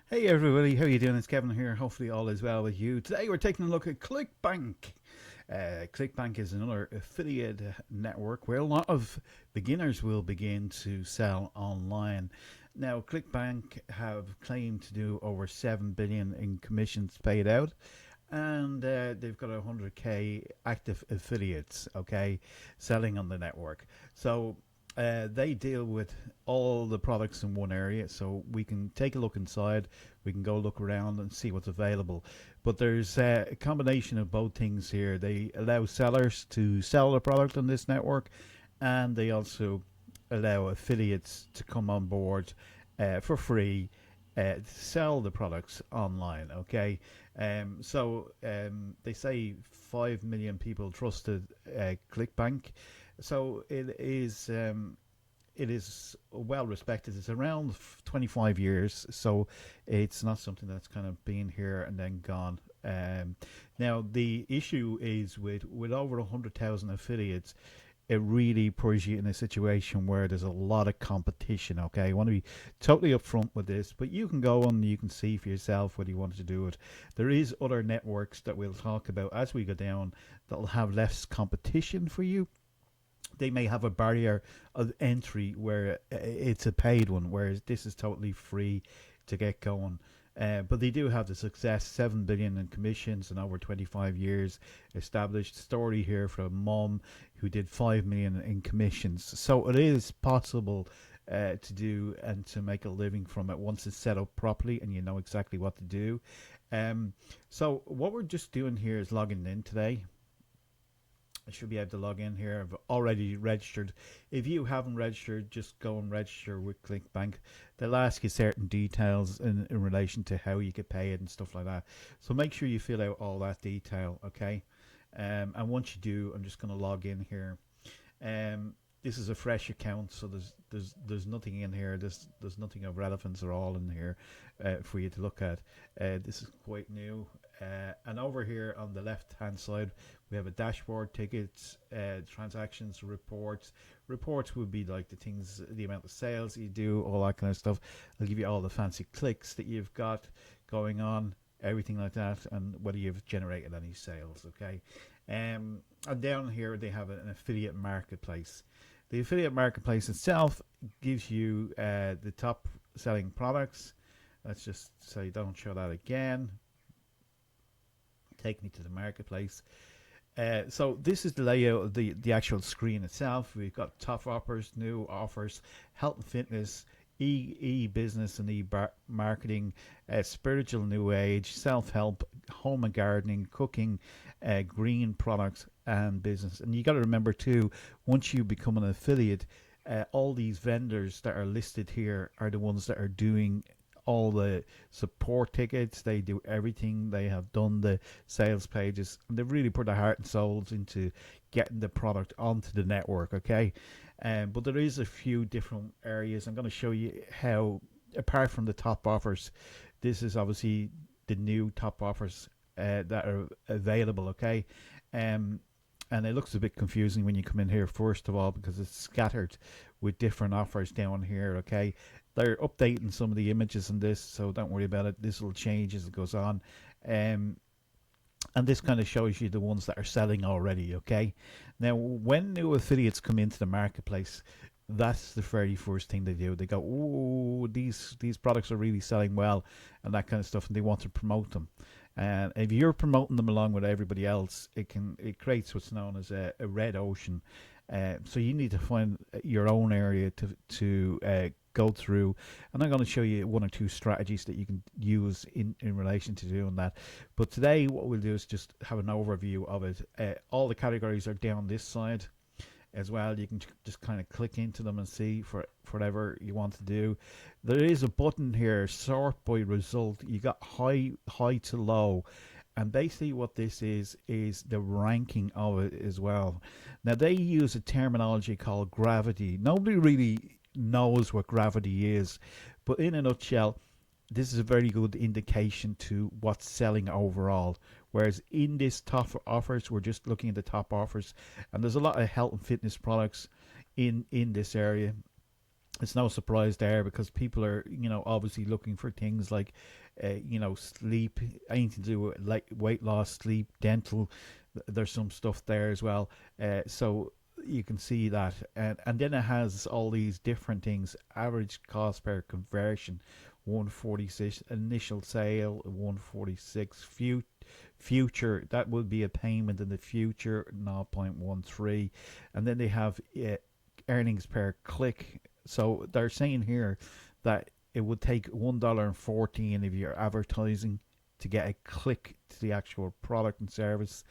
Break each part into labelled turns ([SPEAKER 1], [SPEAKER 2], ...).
[SPEAKER 1] Hey everybody, how you doing? It's Kevin here. Hopefully all is well with you. Today we're taking a look at ClickBank. ClickBank is another affiliate network where a lot of beginners will begin to sell online. Now, ClickBank have claimed to do over 7 billion in commissions paid out, and they've got 100k active affiliates, okay, selling on the network. So they deal with all the products in one area, so we can take a look inside, we can go look around and see what's available. But there's a combination of both things here. They allow sellers to sell the product on this network, and they also allow affiliates to come on board for free to sell the products online. Okay, they say 5 million people trusted ClickBank, so it is well respected. It's around 25 years, so it's not something that's kind of been here and then gone. Now the issue is with over 100,000 affiliates, it really puts you in a situation where there's a lot of competition. Okay, I want to be totally upfront with this, but you can go on, you can see for yourself whether you want to do it. There is other networks that we'll talk about as we go down that'll have less competition for you. They may have a barrier of entry where it's a paid one, whereas this is totally free to get going. But they do have the success, 7 billion in commissions and over 25 years established. Story here from mom who did 5 million in commissions. So it is possible to do and to make a living from it once it's set up properly and you know exactly what to do. So what we're just doing here is logging in today. I should be able to log in here. I've already registered. If you haven't registered, just go and register with ClickBank. They'll ask you certain details in relation to how you could pay it and stuff like that. So make sure you fill out all that detail, okay? And once you do, I'm just going to log in here. This is a fresh account, so there's nothing in here. There's nothing of relevance at all in here for you to look at. This is quite new. And over here on the left hand side we have a dashboard, tickets, transactions, reports. Reports would be like the things, the amount of sales you do, all that kind of stuff. I'll give you all the fancy clicks that you've got going on, everything like that, and whether you've generated any sales. Okay, and down here they have an affiliate marketplace. The affiliate marketplace itself gives you the top selling products. Let's just say don't show that again. Take me to the marketplace. So this is the layout of the actual screen itself. We've got top offers, new offers, health and fitness, e-business and e-marketing, spiritual new age, self-help, home and gardening, cooking, green products and business. And you got to remember too, once you become an affiliate, all these vendors that are listed here are the ones that are doing all the support tickets. They do everything. They have done the sales pages, and they've really put their heart and souls into getting the product onto the network. Okay, but there is a few different areas. I'm going to show you how, apart from the top offers, this is obviously the new top offers that are available. Okay, and it looks a bit confusing when you come in here, first of all, because it's scattered with different offers down here. Okay, they're updating some of the images in this, so don't worry about it. This will change as it goes on. And this kind of shows you the ones that are selling already. Okay, now when new affiliates come into the marketplace, that's the very first thing they do. They go, "Oh, these products are really selling well," and that kind of stuff, and they want to promote them. And if you're promoting them along with everybody else, it creates what's known as a red ocean. So you need to find your own area to go through, and I'm going to show you one or two strategies that you can use in relation to doing that. But today what we'll do is just have an overview of it. All the categories are down this side as well. You can just kind of click into them and see for whatever you want to do. There is a button here, sort by result. You got high to low, and basically what this is the ranking of it as well. Now they use a terminology called gravity. Nobody really knows what gravity is, but in a nutshell, this is a very good indication to what's selling overall. Whereas in this top offers, we're just looking at the top offers, and there's a lot of health and fitness products in this area. It's no surprise there because people are, obviously looking for things like, sleep, anything to do with like weight loss, sleep, dental. There's some stuff there as well. So you can see that, and then it has all these different things. Average cost per conversion, 146. Initial sale, 146. Future, that would be a payment in the future, 0.13. And then they have earnings per click. So they're saying here that it would take $1.14 of your advertising to get a click to the actual product and service.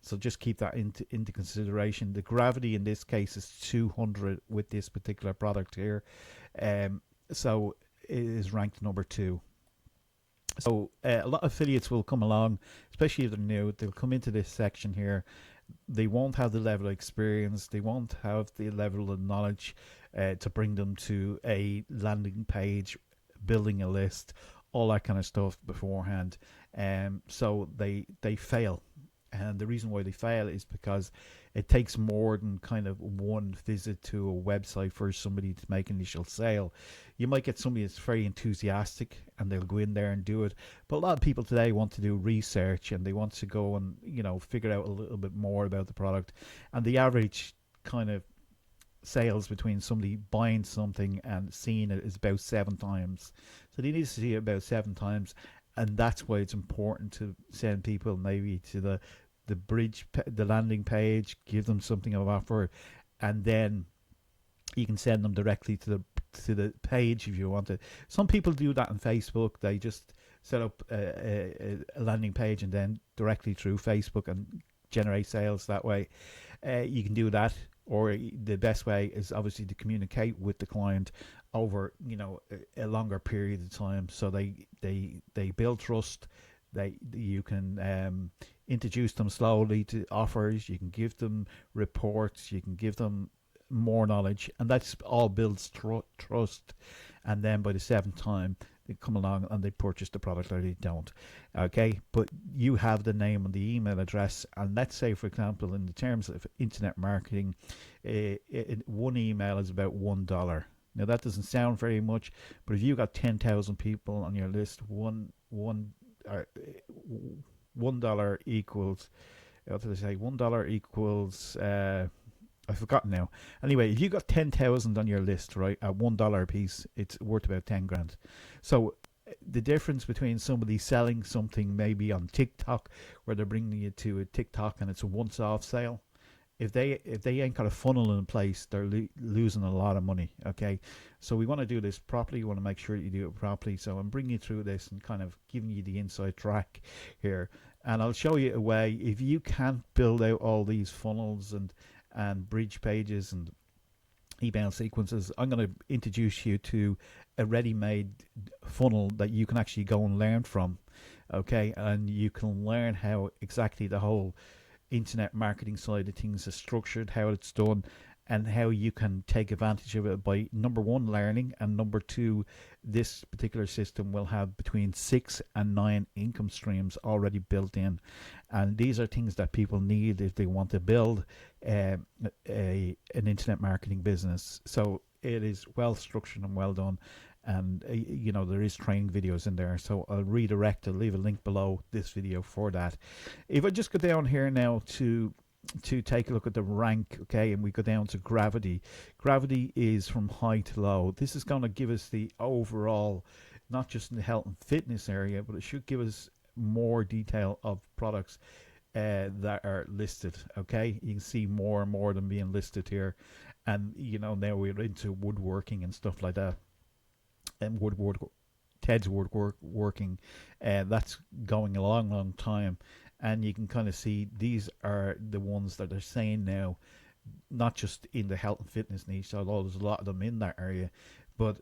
[SPEAKER 1] So just keep that into consideration. The gravity in this case is 200 with this particular product here. So it is ranked number 2. So a lot of affiliates will come along, especially if they're new. They'll come into this section here. They won't have the level of experience. They won't have the level of knowledge to bring them to a landing page, building a list, all that kind of stuff beforehand. So they fail. And the reason why they fail is because it takes more than kind of one visit to a website for somebody to make an initial sale. You might get somebody that's very enthusiastic and they'll go in there and do it. But a lot of people today want to do research and they want to go and, figure out a little bit more about the product. And the average kind of sales between somebody buying something and seeing it is about 7 times. So they need to see it about 7 times. And that's why it's important to send people maybe to the the landing page, give them something of offer, and then you can send them directly to the page if you want it. Some people do that on Facebook. They just set up a landing page and then directly through Facebook and generate sales that way. You can do that, or the best way is obviously to communicate with the client over a longer period of time, so they build trust. You can introduce them slowly to offers. You can give them reports. You can give them more knowledge, and that's all builds trust. And then by the 7th time, they come along and they purchase the product, or they don't. Okay, but you have the name and the email address, and let's say, for example, in the terms of internet marketing, one email is about $1. Now that doesn't sound very much, but if you got 10,000 people on your list, $1 equals, what did I say? $1 equals, I've forgotten now. Anyway, if you got 10,000 on your list, right, at $1 a piece, it's worth about 10 grand. So the difference between somebody selling something maybe on TikTok, where they're bringing you to a TikTok and it's a once-off sale, if they ain't got a funnel in place, they're losing a lot of money. Okay, so we want to do this properly. We want to make sure that you do it properly. So I'm bringing you through this and kind of giving you the inside track here, and I'll show you a way. If you can't build out all these funnels and bridge pages and email sequences, I'm going to introduce you to a ready-made funnel that you can actually go and learn from. Okay, and you can learn how exactly the whole internet marketing side of things is structured, how it's done, and how you can take advantage of it by, number one, learning, and number two, this particular system will have between 6 and 9 income streams already built in. And these are things that people need if they want to build an internet marketing business. So it is well structured and well done. And there is training videos in there, so I'll leave a link below this video for that. If I just go down here now to take a look at the rank, okay, and we go down to gravity. Gravity is from high to low. This is going to give us the overall, not just in the health and fitness area, but it should give us more detail of products that are listed. Okay, you can see more and more of them being listed here, and now we're into woodworking and stuff like that. And Ted's woodworking, that's going a long time, and you can kind of see these are the ones that they're saying now, not just in the health and fitness niche, although there's a lot of them in that area, but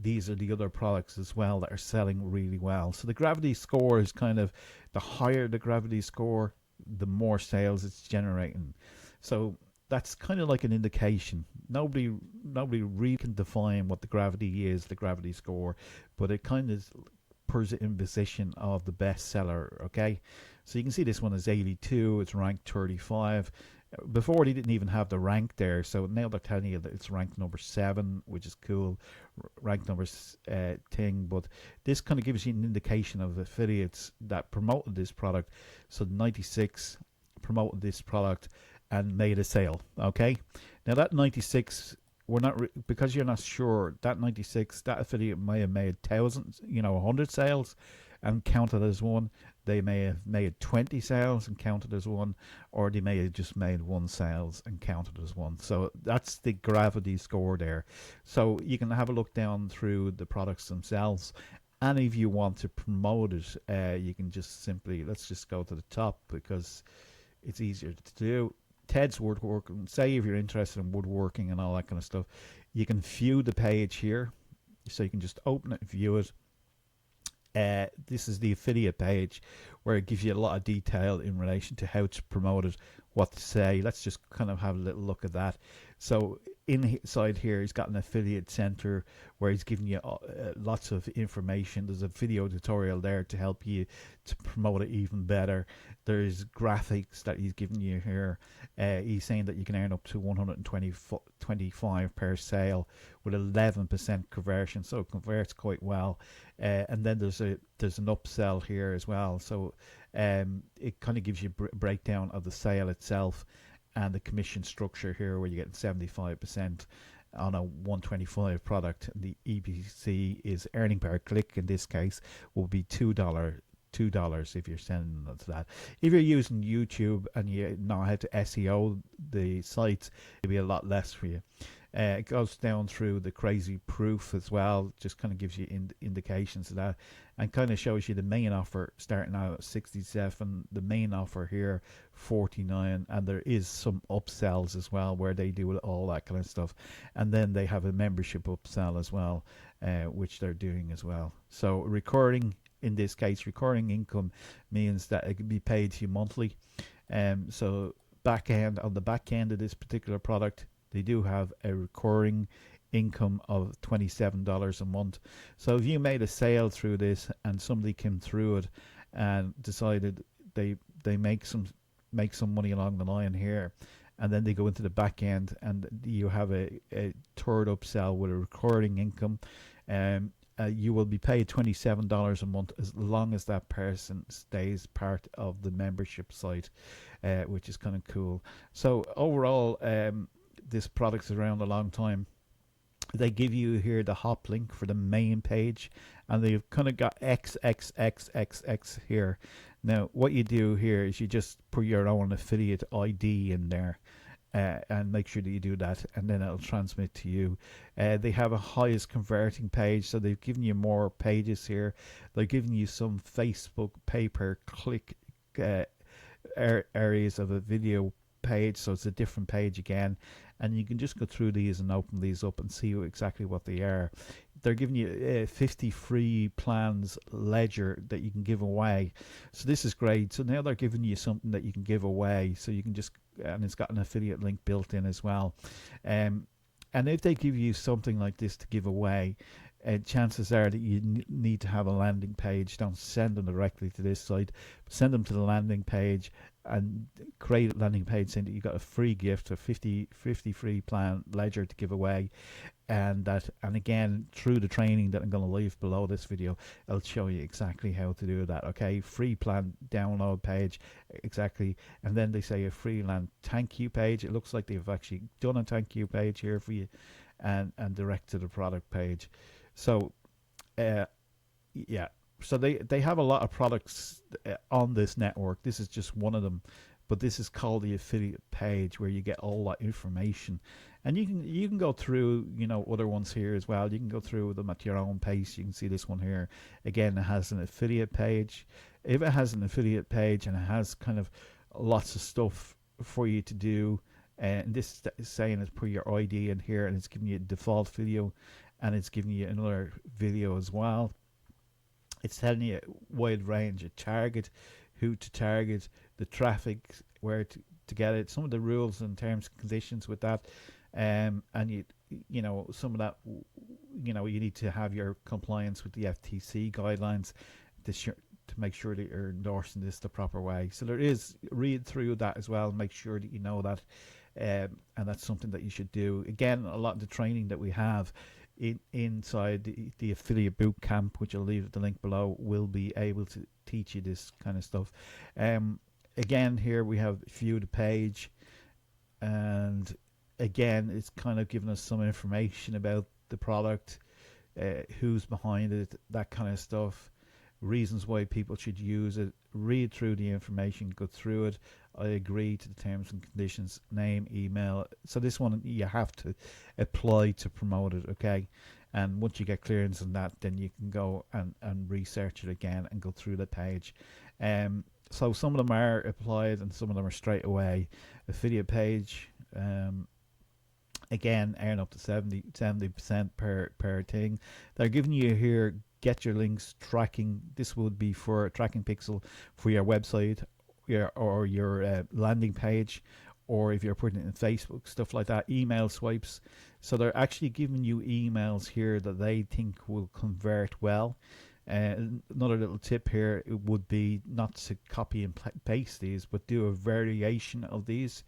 [SPEAKER 1] these are the other products as well that are selling really well. So the gravity score is kind of, the higher the gravity score, the more sales it's generating. So that's kind of like an indication. Nobody really can define what the gravity is, the gravity score, but it kind of puts it in position of the bestseller. Okay, so you can see this one is 82. It's ranked 35. Before they didn't even have the rank there, so now they're telling you that it's ranked number 7, which is cool, ranked number thing. But this kind of gives you an indication of affiliates that promoted this product. So 96 promoted this product and made a sale. Okay, now that 96, we're not because you're not sure, that 96, that affiliate may have made thousands, 100 sales and counted as one. They may have made 20 sales and counted as one, or they may have just made one sales and counted as one. So that's the gravity score there. So you can have a look down through the products themselves, and if you want to promote it, you can just simply, let's just go to the top because it's easier to do. Ted's Woodworking. Say if you're interested in woodworking and all that kind of stuff, you can view the page here. So you can just open it, view it. This is the affiliate page where it gives you a lot of detail in relation to how to promote it, what to say. Let's just kind of have a little look at that. So inside here, he's got an affiliate center where he's giving you lots of information. There's a video tutorial there to help you to promote it even better. There's graphics that he's giving you here. He's saying that you can earn up to 125 per sale with 11% conversion, so it converts quite well. And then there's an upsell here as well. So it kind of gives you a breakdown of the sale itself and the commission structure here, where you get 75% on a 125 product. The EPC is earning per click in this case will be $2 if you're sending it to that. If you're using YouTube and you know how to SEO the sites, it'll be a lot less for you. It goes down through the crazy proof as well, just kind of gives you indications of that, and kind of shows you the main offer starting out at 67, the main offer here 49, and there is some upsells as well where they do all that kind of stuff, and then they have a membership upsell as well, which they're doing as well. So recurring, in this case, recurring income means that it can be paid to you monthly. So on the back end of this particular product, they do have a recurring income of $27 a month. So if you made a sale through this and somebody came through it and decided they make some money along the line here, and then they go into the back end and you have a third upsell with a recurring income, you will be paid $27 a month as long as that person stays part of the membership site, which is kind of cool. So overall, this product's around a long time. They give you here the hop link for the main page, and they've kind of got XXXXX here. Now what you do here is you just put your own affiliate ID in there, and make sure that you do that, and then it'll transmit to you. They have a highest converting page, so they've given you more pages here. They're giving you some Facebook pay-per-click areas of a video page, so it's a different page again, and you can just go through these and open these up and see exactly what they are. They're giving you 50 free plans ledger that you can give away, so this is great. So now they're giving you something that you can give away, so you can just, and it's got an affiliate link built in as well. And if they give you something like this to give away, chances are that you need to have a landing page. Don't send them directly to this site, send them to the landing page and create a landing page saying that you got a free gift, a 50 free plan ledger to give away, and again, through the training that I'm going to leave below this video, I'll show you exactly how to do that. Okay, free plan download page, exactly. And then they say a free land thank you page. It looks like they've actually done a thank you page here for you, and direct to the product page. So yeah, so they have a lot of products on this network. This is just one of them, but this is called the affiliate page, where you get all that information, and you can go through other ones here as well. You can go through them at your own pace. You can see this one here again. It has an affiliate page. If it has an affiliate page and it has kind of lots of stuff for you to do, and this is saying it's put your ID in here, and it's giving you a default video, and it's giving you another video as well. It's telling you a wide range of target, who to target, the traffic, where to get it, some of the rules and terms and conditions with that, and some of that, you need to have your compliance with the FTC guidelines to make sure that you're endorsing this the proper way. So there is, read through that as well, make sure that you know that, and that's something that you should do. Again, a lot of the training that we have inside the affiliate boot camp, which I'll leave the link below, will be able to teach you this kind of stuff. Again, here we have view the page, and again, it's kind of giving us some information about the product, who's behind it, that kind of stuff, reasons why people should use it. Read through the information, go through it. I agree to the terms and conditions, name, email. So this one you have to apply to promote it, okay? And once you get clearance on that, then you can go and research it again and go through the page. So some of them are applied and some of them are straight away. Affiliate page, again, earn up to 70% per thing. They're giving you here, get your links tracking. This would be for a tracking pixel for your website, or your landing page, or if you're putting it in Facebook, stuff like that. Email swipes. So they're actually giving you emails here that they think will convert well. Another little tip here, it would be not to copy and paste these, but do a variation of these.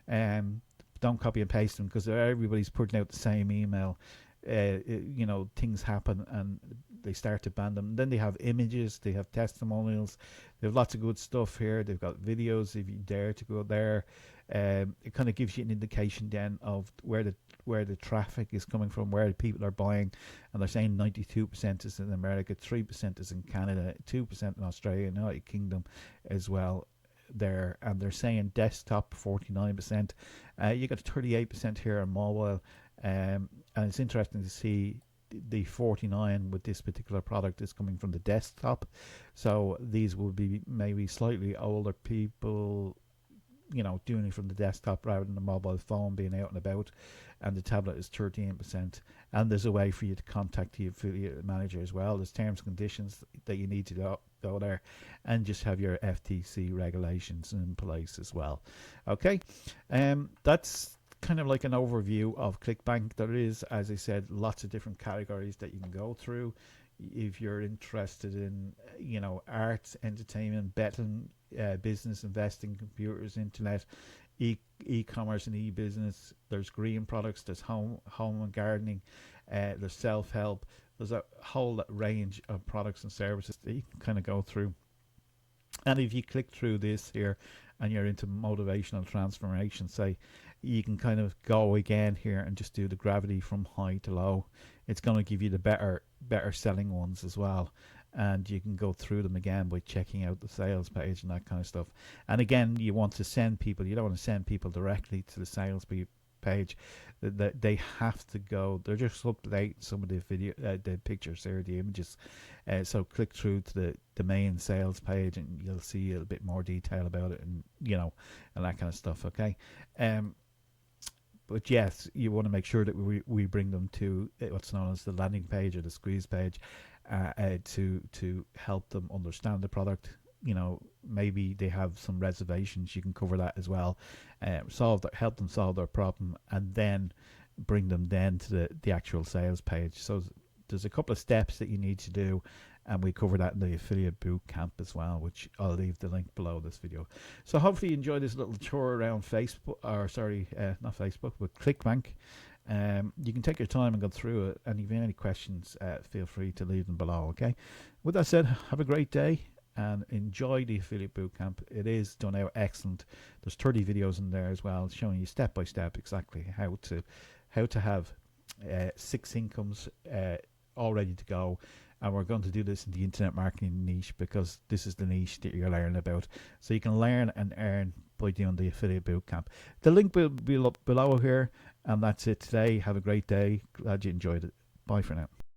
[SPEAKER 1] Don't copy and paste them, because everybody's putting out the same email. You know, things happen and they start to ban them. Then they have images, they have testimonials, they have lots of good stuff here. They've got videos if you dare to go there. It kind of gives you an indication then of where the traffic is coming from, where the people are buying, and they're saying 92% is in America, 3% is in Canada, 2% in Australia, United Kingdom as well there, and they're saying desktop 49%. You got 38% here on mobile, and it's interesting to see the 49 with this particular product is coming from the desktop. So these will be maybe slightly older people, you know, doing it from the desktop rather than the mobile phone, being out and about. And the tablet is 13%. And there's a way for you to contact the affiliate manager as well. There's terms and conditions that you need to go there, and just have your FTC regulations in place as well. Okay, that's kind of like an overview of ClickBank. There is, as I said, lots of different categories that you can go through. If you're interested in, you know, arts, entertainment, betting, business, investing, computers, internet, e-commerce and e-business, there's green products, there's home and gardening, there's self-help, there's a whole range of products and services that you can kind of go through. And if you click through this here and you're into motivational transformation, say, you can kind of go again here and just do the gravity from high to low. It's going to give you the better selling ones as well, and you can go through them again by checking out the sales page and that kind of stuff. And again, you want to send people, you don't want to send people directly to the sales page. They have to go, they're just updating some of the video, the pictures there, the images. So click through to the main sales page and you'll see a bit more detail about it, and you know, and that kind of stuff. Okay. But yes, you want to make sure that we bring them to what's known as the landing page or the squeeze page, to help them understand the product. You know, maybe they have some reservations, you can cover that as well. Help them solve their problem, and then bring them then to the actual sales page. So there's a couple of steps that you need to do, and we cover that in the affiliate boot camp as well, which I'll leave the link below this video. So hopefully you enjoyed this little tour around Facebook, or sorry, not Facebook, but ClickBank. You can take your time and go through it, and if you have any questions, feel free to leave them below. Okay, with that said, have a great day and enjoy the affiliate bootcamp. It is done out excellent. There's 30 videos in there as well, showing you step by step exactly how to have 6 incomes all ready to go. And we're going to do this in the internet marketing niche, because this is the niche that you're learning about. So you can learn and earn by doing the affiliate bootcamp. The link will be below here, and that's it today. Have a great day. Glad you enjoyed it. Bye for now.